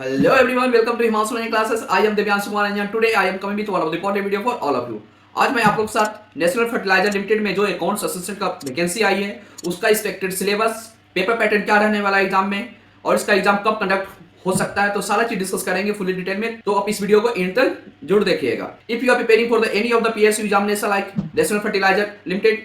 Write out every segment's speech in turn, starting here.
Hello everyone, welcome to Himanshu Learning Classes. I am Devyansh Kumar and today I am coming with one of the important video for all of you. आज मैं आप लोग के साथ national fertiliser limited में जो accounts assistant का vacancy आई है उसका एक्सपेक्टेड सिलेबस, पेपर पैटर्न क्या रहने वाला है एग्जाम में और इसका एग्जाम कब कंडक्ट हो सकता है, तो सारा चीज डिस्कस करेंगे फुली डिटेल में। तो आप इस वीडियो को एंड तक जरूर देखिएगा। If you are preparing for the any of the PSU examination like national fertiliser limited,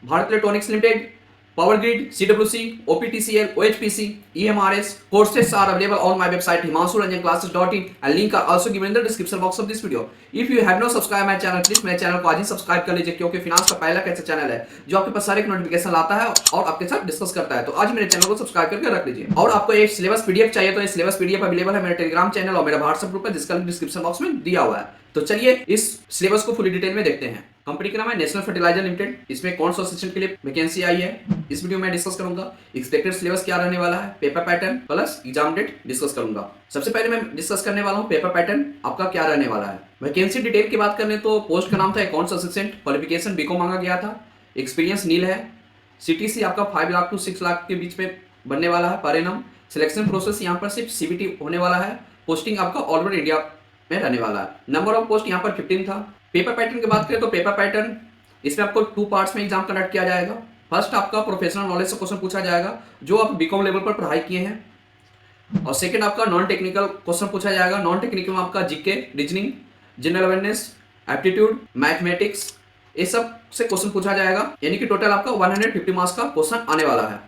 Bharat electronics limited, Power Grid, CWC, OPTCL, OHPC, EMRS, courses are available on my website himanshuranjanclasses.in and link are also given in the description box of this video. If you have not subscribed my channel, please मेरे channel को आज ही subscribe कर लीजिए क्योंकि finance का पहला कैसा channel है जो आपके पास सारे नोटिफिकेशन लाता है और आपके साथ डिस्कस करता है। तो आज मेरे चैनल को सब्सक्राइब करके रख लीजिए। और आपको एक सिलेबस पीडीएफ चाहिए तो ये सिलेबस पीडीएफ अवेलेबल है मेरे टेलीग्राम चैनल और मेरा व्हाट्सएप ग्रुप है जिसका लिंक डिस्क्रिप्शन बॉक्स में दिया हुआ है। तो चलिए इस सिलेबस को फुली डिटेल में देखते हैं। कंपनी का नाम है नेशनल फर्टिलाइजर लिमिटेड। इसमें कौन सा असिस्टेंट के लिए वैकेंसी आई है इस वीडियो में डिस्कस करूंगा। एक्सपेक्टेड सिलेबस क्या रहने वाला है, paper pattern plus exam date discuss करूंगा। सबसे पहले मैं डिस्कस करने वाला हूं पेपर पैटर्न आपका क्या रहने वाला है। वैकेंसी डिटेल की बात करें तो पोस्ट का नाम था अकाउंट्स असिस्टेंट, क्वालिफिकेशन बीकॉम मांगा गया था, एक्सपीरियंस नील है, सीटीसी आपका 5 लाख टू 6 लाख के बीच में बनने वाला है पर एनम। सिलेक्शन प्रोसेस यहाँ पर सिर्फ सीबीटी होने वाला है। पोस्टिंग आपका ऑल ओवर इंडिया में रहने वाला है। नंबर ऑफ पोस्ट यहाँ पर 15 था। पेपर पैटर्न की बात करें तो पेपर पैटर्न इसमें आपको 2 पार्ट्स में एग्जाम कंडक्ट किया जाएगा। फर्स्ट आपका प्रोफेशनल नॉलेज से क्वेश्चन पूछा जाएगा जो आप बीकॉम लेवल पर पढ़ाई किए हैं, और सेकंड आपका नॉन टेक्निकल क्वेश्चन पूछा जाएगा। नॉन टेक्निकल में आपका GK, reasoning, general awareness, aptitude, mathematics, ये सब से क्वेश्चन पूछा जाएगा। यानी कि टोटल आपका 150 मार्क्स का क्वेश्चन आने वाला है।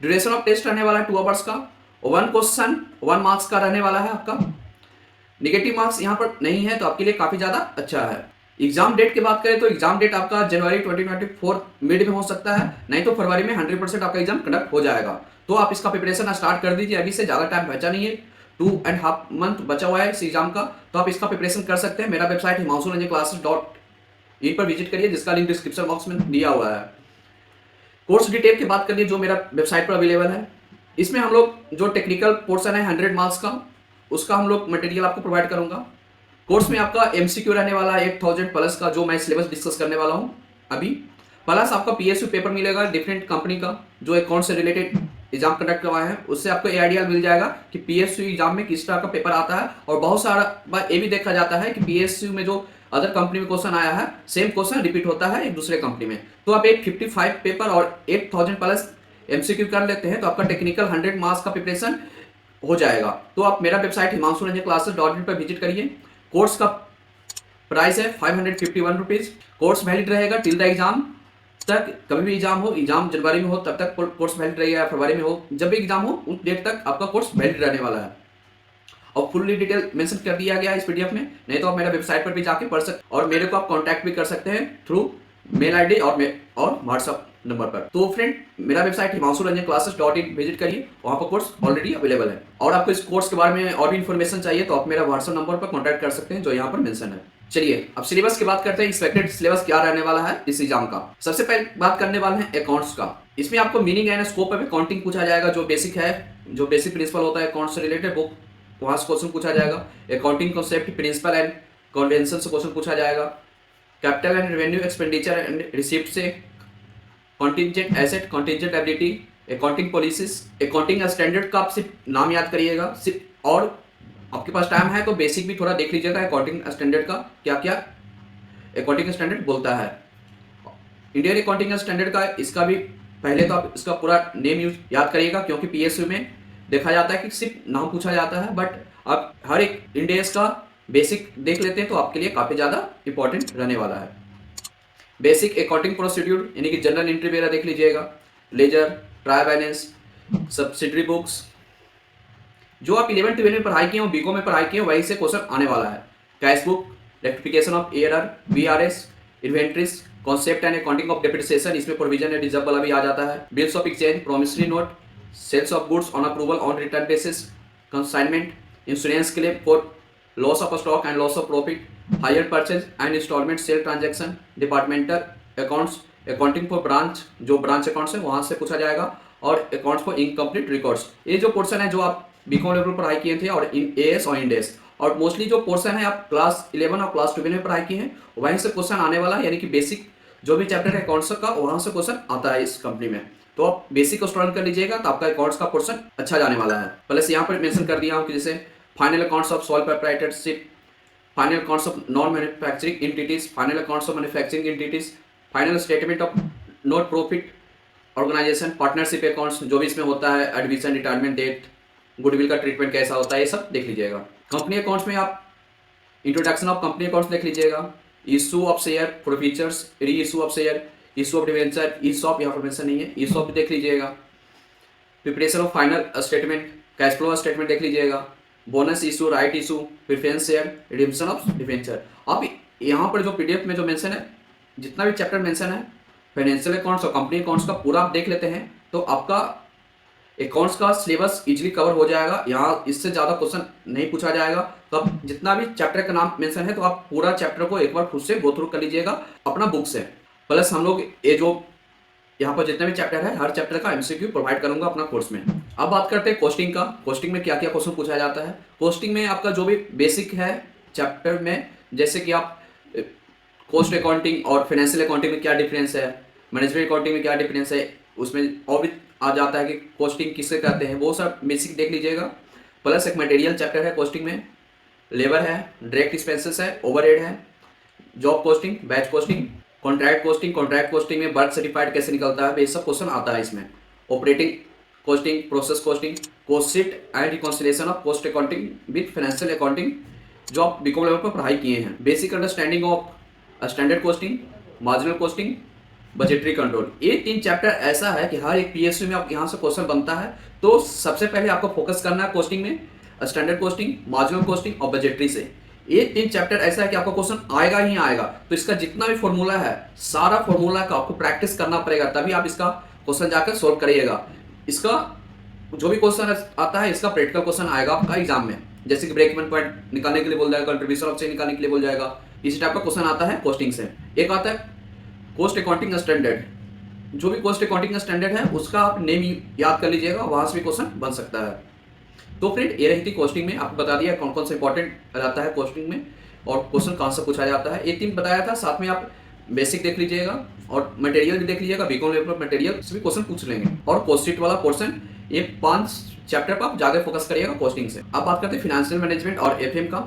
ड्यूरेशन ऑफ टेस्ट रहने वाला है 2 आवर्स का। 1 क्वेश्चन 1 मार्क्स का रहने वाला है आपका। निगेटिव मार्क्स यहाँ पर नहीं है तो आपके लिए काफी ज्यादा अच्छा है। एग्जाम डेट की बात करें तो एग्जाम डेट आपका जनवरी 2024 मिड में हो सकता है, नहीं तो फरवरी में 100% आपका एग्जाम कंडक्ट हो जाएगा। तो आप इसका प्रिपरेशन स्टार्ट कर दीजिए, अभी से ज्यादा टाइम बचा नहीं है, 2.5 मंथ बचा हुआ है इस एग्जाम का, तो आप इसका प्रिपरेशन कर सकते हैं। मेरा वेबसाइट himanshuranjanclasses.in पर विजिट करिए जिसका लिंक डिस्क्रिप्शन बॉक्स में दिया हुआ है। कोर्स डिटेल की बात करिए जो मेरा वेबसाइट पर अवेलेबल है। इसमें हम लोग जो टेक्निकल पोर्सन है 100 मार्क्स का, उसका हम लोग मटेरियल आपको प्रोवाइड करूंगा। कोर्स में आपका एमसीक्यू रहने वाला है 8000 प्लस का जो मैं सिलेबस डिस्कस करने वाला हूं अभी। प्लस आपका पीएसयू पेपर मिलेगा डिफरेंट कंपनी का जो अकाउंट से रिलेटेड एग्जाम कंडक्ट करवाए हैं, उससे आपको ये आइडिया मिल जाएगा कि पीएसयू एग्जाम में किस तरह का पेपर आता है। और बहुत सारा बार ये भी देखा जाता है कि पीएसयू में जो अदर कंपनी में क्वेश्चन आया है सेम क्वेश्चन रिपीट होता है एक दूसरे कंपनी में। तो आप एक 55 पेपर और 8000 प्लस एमसीक्यू कर लेते हैं तो आपका टेक्निकल 100 मार्क्स का प्रिपरेशन हो जाएगा। तो आप मेरा वेबसाइट himanshuranjanclasses.in पर विजिट करिए। कोर्स का प्राइस है 551 रुपीज। कोर्स वैलिड रहेगा टिल द एग्जाम तक। कभी भी एग्जाम हो, एग्जाम जनवरी में हो तब तक कोर्स वैलिड रहेगा, फरवरी में हो, जब भी एग्जाम हो उस डेट तक आपका कोर्स वैलिड रहने वाला है। और फुल्ली डिटेल मेंशन कर दिया गया है इस पीडीएफ में, नहीं तो आप मेरा वेबसाइट पर भी जाके पढ़ सकते और मेरे को आप कांटेक्ट भी कर सकते हैं थ्रू मेल आईडी और व्हाट्सएप नंबर पर। तो फ्रेंड मेरा वेबसाइट himanshuranjanclasses.in विजिट करिए, वहां पर कोर्स ऑलरेडी अवेलेबल है। और आपको इस कोर्स के बारे में और भी इन्फॉर्मेशन चाहिए तो आप मेरा व्हाट्सएप नंबर पर कॉन्टैक्ट कर सकते हैं जो यहाँ पर मेंशन है। चलिए अब सिलेबस की बात करते हैं। एक्सपेक्टेड सिलेबस क्या रहने वाला है इस एग्जाम का। सबसे पहले बात करने वाले हैं अकाउंट्स का। इसमें आपको meaning and scope of accounting पूछा जाएगा, जो बेसिक है, जो बेसिक प्रिंसिपल होता है अकाउंट से रिलेटेड वो वहां से क्वेश्चन पूछा जाएगा। Accounting concept, principle and convention से क्वेश्चन पूछा जाएगा। Capital and revenue, expenditure and receipt से, contingent asset, contingent ability, accounting policies, accounting standard का आप सिर्फ नाम याद करिएगा सिर्फ, और आपके पास टाइम है तो बेसिक भी थोड़ा देख लीजिएगा अकाउंटिंग स्टैंडर्ड का क्या क्या अकाउंटिंग स्टैंडर्ड बोलता है। इंडियन अकाउंटिंग स्टैंडर्ड का इसका भी पहले तो आप इसका पूरा नेम यूज याद करिएगा क्योंकि पीएसयू में देखा जाता है कि सिर्फ नाम पूछा जाता है, बट आप हर एक इंडेस का बेसिक देख लेते हैं तो आपके लिए काफी ज्यादा इंपॉर्टेंट रहने वाला है। बेसिक अकाउंटिंग प्रोसीड्यूर यानी कि जनरल एंट्री वगैरह देख लीजिएगा, ledger, trial balance, subsidiary books, जो आप 11th 12 में पढ़ाई किए हो, बीकॉम में पढ़ाई किए हो वहीं से क्वेश्चन आने वाला है। Cash book, rectification of error, VRS, inventories, concept and accounting of depreciation, इसमें प्रोविजन एंड रिजर्व वाला भी आ जाता है। Bills of exchange, promissory note, sales of goods on approval on return basis, consignment, insurance claim for loss of stock and loss of profit, hire purchase and instalment sale transaction, departmental accounts, accounting for branch, जो branch accounts है वहां से पूछा जाएगा, और accounts for incomplete records. ये जो portion है जो आप बीकॉम लेवल पर पढ़ाई किए थे और इन एएस और इंडेस, और मोस्टली जो पोर्शन है आप क्लास 11 और क्लास 12 में पढ़ाई किए हैं वहीं से क्वेश्चन आने वाला है। यानी कि बेसिक जो भी चैप्टर है अकाउंट्स का वहां से क्वेश्चन आता है इस कंपनी में। तो आप बेसिक को स्टूडेंट कर लीजिएगा तो आपका अकाउंट्स का पोर्शन अच्छा जाने वाला है। प्लस यहाँ पर मेंशन कर दिया हूँ कि जैसे final accounts of sole proprietorship, final accounts of non manufacturing entities, final accounts of manufacturing entities, final statement of not profit organisation, partnership accounts जो भी इसमें होता है, एडमिशन, रिटायरमेंट डेट, गुडविल का ट्रीटमेंट कैसा होता है, ये सब देख लीजिएगा। कंपनी अकाउंट्स में आप इंट्रोडक्शन ऑफ कंपनी अकाउंट्स देख लीजिएगा, issue of share, forfeitures, re issue of share, issue of debenture, ESOP यहाँ पर मेंशन नहीं है, ईसॉप भी देख लीजिएगा। Preparation of final statement, cash flow statement देख लीजिएगा, bonus issue, right issue, preference share, redemption of debenture. आप यहाँ पर जो पीडीएफ में जो मेंशन है, जितना भी चैप्टर मेंशन है फाइनेंशियल अकाउंट्स और कंपनी अकाउंट्स का पूरा आप देख लेते हैं तो आपका अकाउंट्स का सिलेबस इजीली कवर हो जाएगा। यहाँ इससे ज़्यादा क्वेश्चन नहीं पूछा जाएगा। तो आप जितना भी चैप्टर का नाम मेंशन है तो आप पूरा चैप्टर को एक बार खुद से गो थ्रू कर लीजिएगा अपना बुक से। प्लस हम लोग ये जो यहाँ पर जितने भी चैप्टर है हर चैप्टर का एमसीक्यू प्रोवाइड करूंगा अपना कोर्स में। अब बात करते हैं कोस्टिंग का। कोस्टिंग में क्या क्या क्वेश्चन पूछा जाता है। कोस्टिंग में आपका जो भी बेसिक है चैप्टर में, जैसे कि आप कॉस्ट अकाउंटिंग और फाइनेंशियल अकाउंटिंग में क्या डिफरेंस है, मैनेजमेंट अकाउंटिंग में क्या डिफरेंस है, उसमें और भी आ जाता है कि कॉस्टिंग किससे कहते हैं, वो सब बेसिक देख लीजिएगा। प्लस एक मटेरियल चैप्टर है कॉस्टिंग में, लेबर है, डायरेक्ट एक्सपेंसेस है, ओवरहेड है, job costing, batch costing, contract costing. Contract costing में बर्थ सर्टिफाइड कैसे निकलता है, ये सब क्वेश्चन आता है इसमें। Operating costing, process costing, cost sheet and reconciliation of cost accounting with financial accounting, जो आप बीकॉम लेवल पर पढ़ाई किए हैं। Basic understanding of standard costing, marginal costing, budgetary control. ये 3 चैप्टर ऐसा है कि हर एक पीएसयू में आप यहाँ से क्वेश्चन बनता है। तो सबसे पहले आपको फोकस करना है कॉस्टिंग में, स्टैंडर्ड कॉस्टिंग, मार्जिनल कॉस्टिंग और बजटरी से। ये 3 चैप्टर ऐसा है कि आपका क्वेश्चन आएगा ही आएगा। तो इसका जितना भी फॉर्मूला है सारा फॉर्मूला का आपको प्रैक्टिस करना पड़ेगा, तभी आप इसका क्वेश्चन जाकर सोल्व करिएगा। इसका जो भी क्वेश्चन आता है इसका प्रैक्टिकल क्वेश्चन आएगा आपका एग्जाम में, जैसे कि ब्रेक इवन पॉइंट निकालने के लिए बोल जाएगा, कंट्रीब्यूशन ऑफ चेंज निकालने के लिए बोल जाएगा। इसी टाइप का क्वेश्चन आता है कॉस्टिंग से। एक आता है कॉस्ट अकाउंटिंग स्टैंडर्ड। जो भी कॉस्ट अकाउंटिंग स्टैंडर्ड है उसका आप नेम याद कर लीजिएगा, वहां से भी क्वेश्चन बन सकता है। तो फ्रेंड ये रही थी कॉस्टिंग में, आपको बता दिया कौन कौन सा इंपॉर्टेंट रहता है कॉस्टिंग में और क्वेश्चन कौन सा पूछा जाता है। ये 3 बताया था, साथ में आप बेसिक देख लीजिएगा और मटेरियल भी देख लीजिएगा। बीकॉम लेवल पर मटेरियल से भी क्वेश्चन पूछ लेंगे। और कॉस्ट शीट वाला पोर्शन, ये 5 चैप्टर पर आप ज्यादा फोकस करिएगा कॉस्टिंग से। अब बात करते हैं फाइनेंशियल मैनेजमेंट और एफएम का।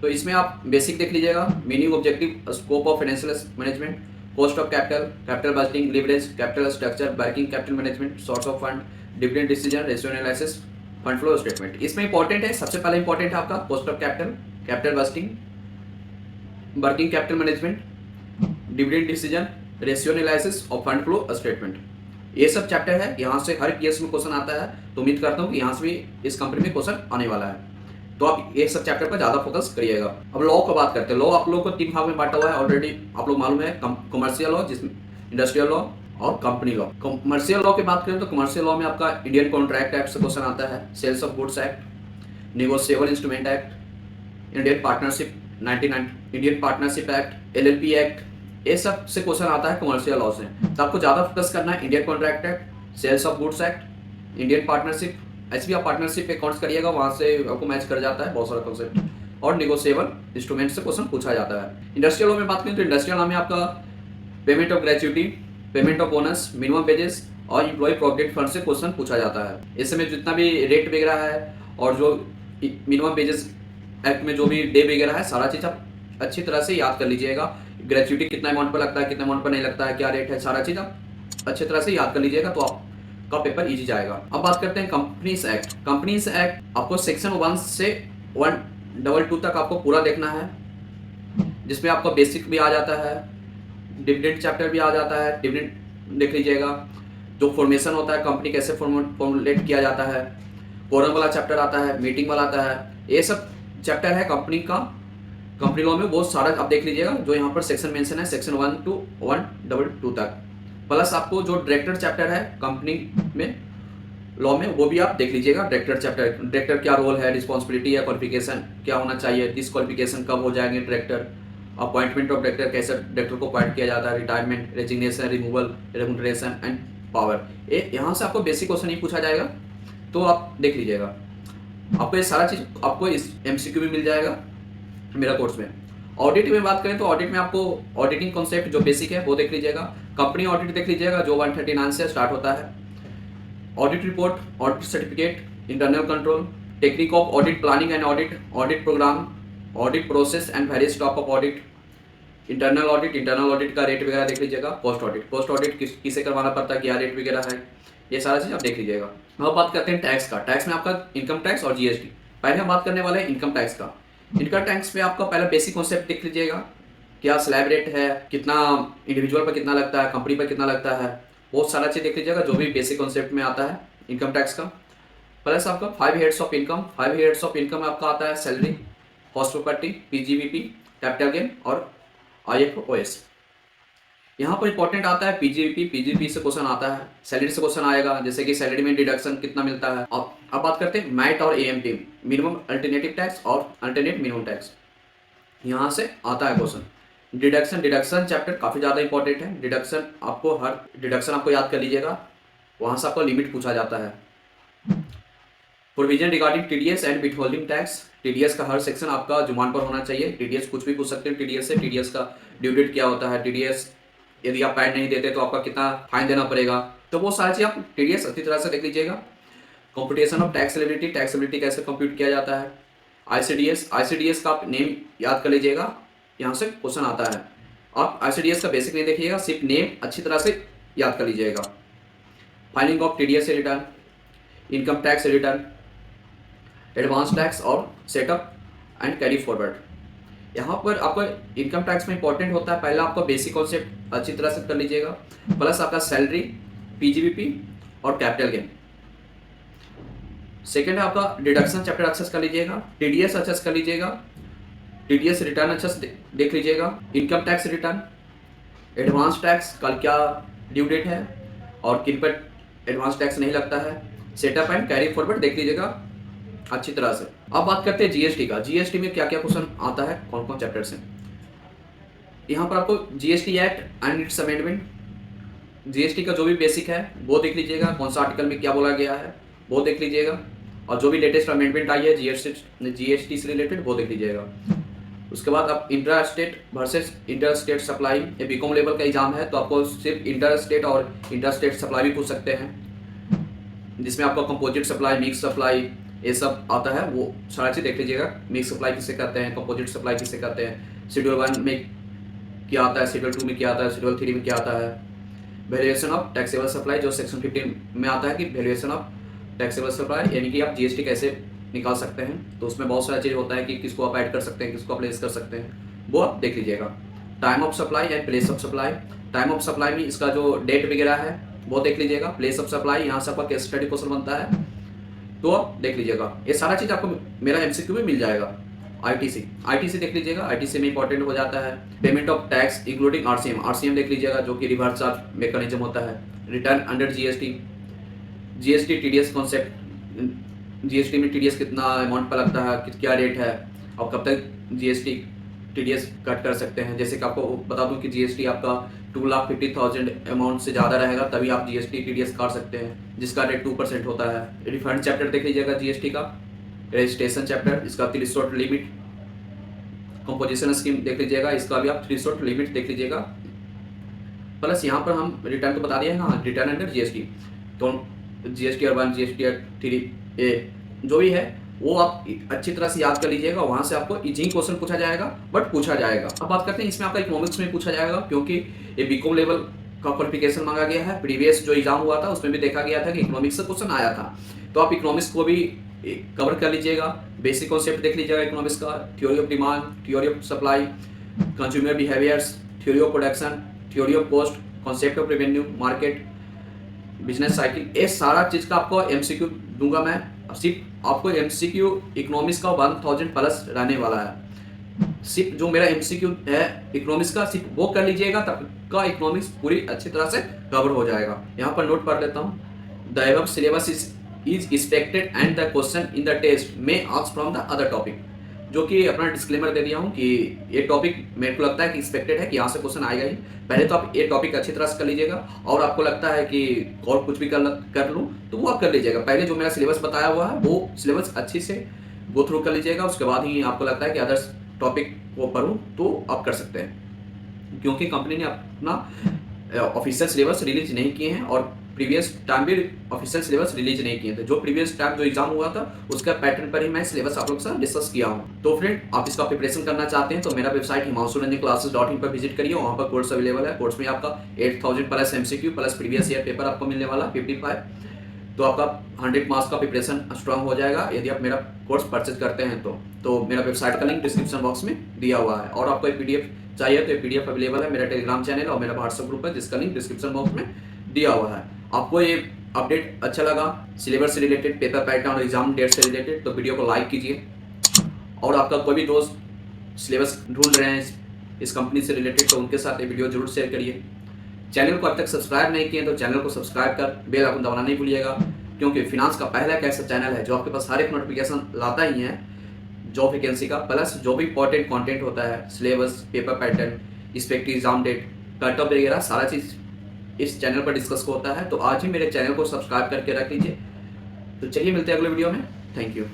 तो इसमें आप बेसिक देख लीजिएगा, meaning, objective, scope of financial management, cost of capital, capital budgeting, leverage, capital structure, working capital management, source of fund, dividend decision, ratio analysis, fund flow statement. इसमें important है, सबसे पहले इंपॉर्टेंट है आपका cost of capital, capital budgeting, working capital management, dividend decision, ratio analysis और fund flow statement. ये सब chapter है, यहाँ से हर पीएस में क्वेश्चन आता है। तो उम्मीद करता हूँ कि यहाँ से भी इस कंपनी में क्वेश्चन आने वाला है। तो आप ये सब चैप्टर पर ज्यादा फोकस करिएगा। अब लॉ की बात करते हैं। लॉ आप लोगों को 3 भाग में बांटा हुआ है ऑलरेडी, आप लोग मालूम है। कमर्शियल लॉ, जिसमें इंडस्ट्रियल लॉ और कंपनी लॉ। कमर्शियल लॉ की बात करें तो कमर्शियल लॉ में आपका इंडियन कॉन्ट्रैक्ट एक्ट से क्वेश्चन आता है, sales of goods act, negotiable instrument act, Indian partnership 1990, Indian partnership act, LLP act, ये सब से क्वेश्चन आता है कमर्शियल लॉ से। तो आपको ज्यादा फोकस करना है Indian contract act, sales of goods act, Indian partnership. ऐसे भी आप पार्टनरशिप पे अकाउंट्स करिएगा, वहां से आपको मैच कर जाता है बहुत सारा कॉन्सेप्ट। और नेगोशिएबल इंस्ट्रूमेंट से क्वेश्चन पूछा जाता है। इंडस्ट्रियल लॉ में बात करें तो इंडस्ट्रियल लॉ में आपका payment of gratuity, payment of bonus, minimum wages और एम्प्लॉय प्रोविडेंट फंड से क्वेश्चन पूछा जाता है। इसमें जितना भी रेट वगैरह है और जो मिनिमम वेजेस एक्ट में जो भी डे वगैरह है, सारा चीज आप अच्छी तरह से याद कर लीजिएगा। ग्रेच्युटी कितना अमाउंट पर लगता है, कितना अमाउंट पर नहीं लगता है, क्या रेट है, सारा चीज आप अच्छी तरह से याद कर लीजिएगा, तो आपका पेपर इजी जाएगा। अब बात करते हैं कंपनीज एक्ट। कंपनीज एक्ट आपको सेक्शन 1 से 122 तक आपको पूरा देखना है, जिसमें आपका बेसिक भी आ जाता है, डिविडेंड चैप्टर भी आ जाता है। डिविडेंड देख लीजिएगा, जो फॉर्मेशन होता है कंपनी कैसे फॉर्मुलेट किया जाता है, कोरम वाला चैप्टर आता है, मीटिंग वाला आता है। ये सब चैप्टर है कंपनी का, कंपनी लॉ में वो सारा आप देख लीजिएगा। जो यहाँ पर सेक्शन मेंशन है सेक्शन 1 to 122 तक। प्लस आपको जो डायरेक्टर चैप्टर है कंपनी में लॉ में, वो भी आप देख लीजिएगा। डायरेक्टर चैप्टर, डायरेक्टर क्या रोल है, रिस्पॉन्सिबिलिटी है, क्वालिफिकेशन क्या होना चाहिए, डिसक्वालिफिकेशन कब हो जाएंगे डायरेक्टर, अपॉइंटमेंट ऑफ डायरेक्टर, कैसे डायरेक्टर को अपॉइंट किया जाता है, retirement, resignation, removal, remuneration and power. यहाँ से आपको बेसिक क्वेश्चन नहीं पूछा जाएगा, तो आप देख लीजिएगा। आपको ये सारा चीज आपको इस MCQ में मिल जाएगा मेरा कोर्स में। ऑडिट में बात करें तो ऑडिट में आपको ऑडिटिंग कॉन्सेप्ट जो बेसिक है वो देख लीजिएगा, कंपनी ऑडिट देख लीजिएगा जो 139 से स्टार्ट होता है, audit report, audit certificate, internal control, technique of audit, planning and audit, audit programme, audit process and various type of audit, internal audit का रेट वगैरह देख लीजिएगा, पोस्ट ऑडिट किसे करवाना पड़ता है, क्या रेट वगैरह है, ये सारा चीज़ आप देख लीजिएगा। अब बात करते हैं टैक्स का। टैक्स में आपका इनकम टैक्स और जीएसटी। पहले हम बात करने वाले हैं इनकम टैक्स का। इनकम टैक्स में आपका पहला बेसिक कॉन्सेप्ट देख लीजिएगा, क्या स्लैब रेट है, कितना इंडिविजुअल पर कितना लगता है, कंपनी पर कितना लगता है, बहुत सारा चीज़ देख लीजिएगा जो भी बेसिक कॉन्सेप्ट में आता है इनकम टैक्स का। प्लस आपका 5 heads of income. 5 heads of income आपका आता है salary, host property, PGBP, capital gain और आईएफओएस। यहाँ पर इंपॉर्टेंट आता है पीजीबीपी से क्वेश्चन आता है, सैलरी से क्वेश्चन आएगा, जैसे कि सैलरी में डिडक्शन कितना मिलता है। अब बात करते हैं मैट और एएमटी, मिनिमम अल्टरनेटिव टैक्स और अल्टरनेट मिनिमम टैक्स। यहाँ से आता है क्वेश्चन। डिडक्शन चैप्टर काफ़ी ज़्यादा इंपॉर्टेंट है। डिडक्शन आपको याद कर लीजिएगा, वहाँ से आपको लिमिट पूछा जाता है। Provision regarding TDS and withholding tax. TDS का हर सेक्शन आपका जुबान पर होना चाहिए। टीडीएस कुछ भी पूछ सकते हैं टीडीएस से, टीडीएस का ड्यू डेट क्या होता है, टीडीएस यदि आप पैड नहीं देते तो आपका कितना फाइन देना पड़ेगा, तो वो सारी चीज़ आप टीडीएस अच्छी तरह से देख लीजिएगा। कंप्यूटेशन ऑफ टैक्सेबिलिटी कैसे कंप्यूट किया जाता है। आईसीडीएस का आप नेम याद कर लीजिएगा, यहाँ से क्वेश्चन आता है। आप आईसीडीएस का बेसिक नहीं देखिएगा, सिर्फ नेम अच्छी तरह से याद कर लीजिएगा। Filing of TDS return, income tax return, advance tax और सेटअप एंड कैरी फॉरवर्ड। यहाँ पर आपका इनकम टैक्स में इंपॉर्टेंट होता है, पहला आपका बेसिक कॉन्सेप्ट अच्छी तरह से कर लीजिएगा, प्लस आपका सैलरी, पीजीबीपी और कैपिटल गेन। सेकेंड है आपका डिडक्शन चैप्टर अच्छे से कर लीजिएगा, टीडीएस अच्छे से कर लीजिएगा, टीडीएस रिटर्न अच्छे से देख लीजिएगा, income tax return, advance tax कल क्या ड्यू डेट है और किन पर एडवांस टैक्स नहीं लगता है, सेटअप एंड कैरी फॉरवर्ड देख लीजिएगा अच्छी तरह से। अब बात करते हैं जीएसटी का। जीएसटी में क्या क्या क्वेश्चन आता है, कौन कौन चैप्टर से। यहाँ पर आपको GST act and it's amendment, GST का जो भी बेसिक है वो देख लीजिएगा, कौन सा आर्टिकल में क्या बोला गया है वो देख लीजिएगा, और जो भी लेटेस्ट अमेंडमेंट आई है जीएसटी से रिलेटेड वो देख लीजिएगा। उसके बाद आप inter state versus inter state supply, ये बीकॉम लेवल का एग्जाम है तो आपको सिर्फ इंटर स्टेट और इंटर स्टेट सप्लाई भी पूछ सकते हैं, जिसमें आपको कंपोजिट सप्लाई, मिक्स सप्लाई ये सब आता है, वो सारा चीज़ देख लीजिएगा। मिक्स सप्लाई किसे कहते हैं, कंपोजिट सप्लाई किसे कहते हैं, शेड्यूल 1 में क्या आता है, शेड्यूल 2 में क्या आता है, शेड्यूल 3 में क्या आता है। वैल्यूएशन ऑफ टैक्सेबल सप्लाई जो सेक्शन 15 में आता है कि वैल्यूएशन ऑफ टैक्सेबल सप्लाई, यानी कि आप जीएसटी कैसे निकाल सकते हैं, तो उसमें बहुत सारा चीज़ होता है कि किसको आप ऐड कर सकते हैं, किसको आप लेस कर सकते हैं, वो आप देख लीजिएगा। Time of supply and place of supply, time of supply में इसका जो डेट वगैरह है वो देख लीजिएगा। प्लेस ऑफ सप्लाई यहाँ से आपका केस स्टडी क्वेश्चन बनता है तो आप देख लीजिएगा। ये सारा चीज़ आपको मेरा एमसीक्यू में मिल जाएगा। आईटीसी देख लीजिएगा, आईटीसी में इंपॉर्टेंट हो जाता है। Payment of tax including RCM देख लीजिएगा जो कि रिवर्स चार्ज मैकेनिज्म होता है। Return under GST TDS concept, GST में टीडीएस कितना अमाउंट पर लगता है, क्या रेट है और कब तक जीएसटी टीडीएस कट कर सकते हैं। जैसे कि आपको बता दूं कि जीएसटी आपका 2,50,000 अमाउंट से ज़्यादा रहेगा तभी आप जीएसटी टीडीएस काट सकते हैं, जिसका रेट 2% होता है। रिफंड चैप्टर देख लीजिएगा जीएसटी का, रजिस्ट्रेशन चैप्टर इसका थ्रेशोल्ड लिमिट, कंपोजिशन स्कीम देख लीजिएगा, इसका भी आप थ्रेशोल्ड लिमिट देख लीजिएगा। प्लस यहाँ पर हम रिटर्न तो बता दिए हैं, हाँ रिटर्न अंडर जीएसटी, तो जीएसटी और 1, जीएसटी और 3A जो भी है वो आप अच्छी तरह से याद कर लीजिएगा। वहाँ से आपको इजी क्वेश्चन पूछा जाएगा, बट पूछा जाएगा। अब बात करते हैं इसमें आपका इकोनॉमिक्स में पूछा जाएगा, क्योंकि ये बीकॉम लेवल का क्वालिफिकेशन मांगा गया है। प्रीवियस जो एग्जाम हुआ था उसमें भी देखा गया था कि इकोनॉमिक्स से क्वेश्चन आया था, तो आप इकोनॉमिक्स को भी कवर कर लीजिएगा। बेसिक कॉन्सेप्ट देख लीजिएगा इकोनॉमिक्स का, theory of demand, theory of supply, consumer behaviours, theory of production, theory of cost, concept of revenue, market, business cycle, ये सारा चीज़ का आपको एमसीक्यू दूंगा मैं। सिर्फ आपको एमसीक्यू इकोनॉमिक्स का 1000 प्लस रहने वाला है। सिर्फ जो मेरा एमसीक्यू है इकोनॉमिक्स का सिर्फ वो कर लीजिएगा, तब का इकोनॉमिक्स पूरी अच्छी तरह से कवर हो जाएगा। यहाँ पर नोट पढ़ लेता हूँ। The above syllabus is expected and the question in the test में asked from the other topic, जो कि अपना डिस्क्लेमर दे दिया हूँ कि ये टॉपिक मेरे को लगता है कि एक्सपेक्टेड है कि यहाँ से क्वेश्चन आएगा ही। पहले तो आप ये टॉपिक अच्छी तरह से कर लीजिएगा, और आपको लगता है कि और कुछ भी कर लूँ तो वो आप कर लीजिएगा। पहले जो मेरा सिलेबस बताया हुआ है वो सिलेबस अच्छी से गो थ्रू कर लीजिएगा, उसके बाद ही आपको लगता है कि अदर्स टॉपिक वो पढूं तो आप कर सकते हैं, क्योंकि कंपनी ने अपना ऑफिशियल सिलेबस रिलीज नहीं किए हैं और प्रीवियस टाइम भी ऑफिशियल सिलेबस रिलीज नहीं किए थे। जो प्रीवियस टाइम जो एग्जाम हुआ था उसका पैटर्न पर ही मैं सिलेबस आप लोग के साथ डिस्कस किया हूँ। तो फ्रेंड, आप इसका प्रिपरेशन करना चाहते हैं तो मेरा वेबसाइट himanshuranjanclasses.in पर विजिट करिए। वहाँ पर कोर्स अवेलेबल है। कोर्स में आपका 8000 plus MCQ plus previous year paper आपको मिलने वाला 55। तो आपका 100 मार्क्स का प्रिपरेशन स्ट्रांग हो जाएगा यदि आप मेरा कोर्स परचेज करते हैं तो मेरा वेबसाइट का लिंक डिस्क्रिप्शन बॉक्स में दिया हुआ है। और आपको PDF चाहिए तो PDF अवेलेबल है। मेरा टेलीग्राम चैनल और मेरा व्हाट्सएप ग्रुप है जिसका लिंक डिस्क्रिप्शन बॉक्स में दिया हुआ है। आपको ये अपडेट अच्छा लगा सिलेबस से रिलेटेड, पेपर पैटर्न और एग्जाम डेट से रिलेटेड, तो वीडियो को लाइक कीजिए। और आपका कोई भी दोस्त सिलेबस ढूंढ रहे हैं इस कंपनी से रिलेटेड तो उनके साथ ये वीडियो जरूर शेयर करिए। चैनल को अब तक सब्सक्राइब नहीं किए तो चैनल को सब्सक्राइब कर बेल आइकन दबाना नहीं भूलिएगा, क्योंकि फिनांस का पहला एक ऐसा चैनल है जो आपके पास हर एक नोटिफिकेशन लाता ही है जॉब वैकेंसी का, प्लस जो भी इंपॉर्टेंट कंटेंट होता है, syllabus, paper pattern, respective exam date, cut off वगैरह सारा चीज़ इस चैनल पर डिस्कस होता है। तो आज ही मेरे चैनल को सब्सक्राइब करके रख लीजिए। तो चलिए मिलते हैं अगले वीडियो में। Thank you.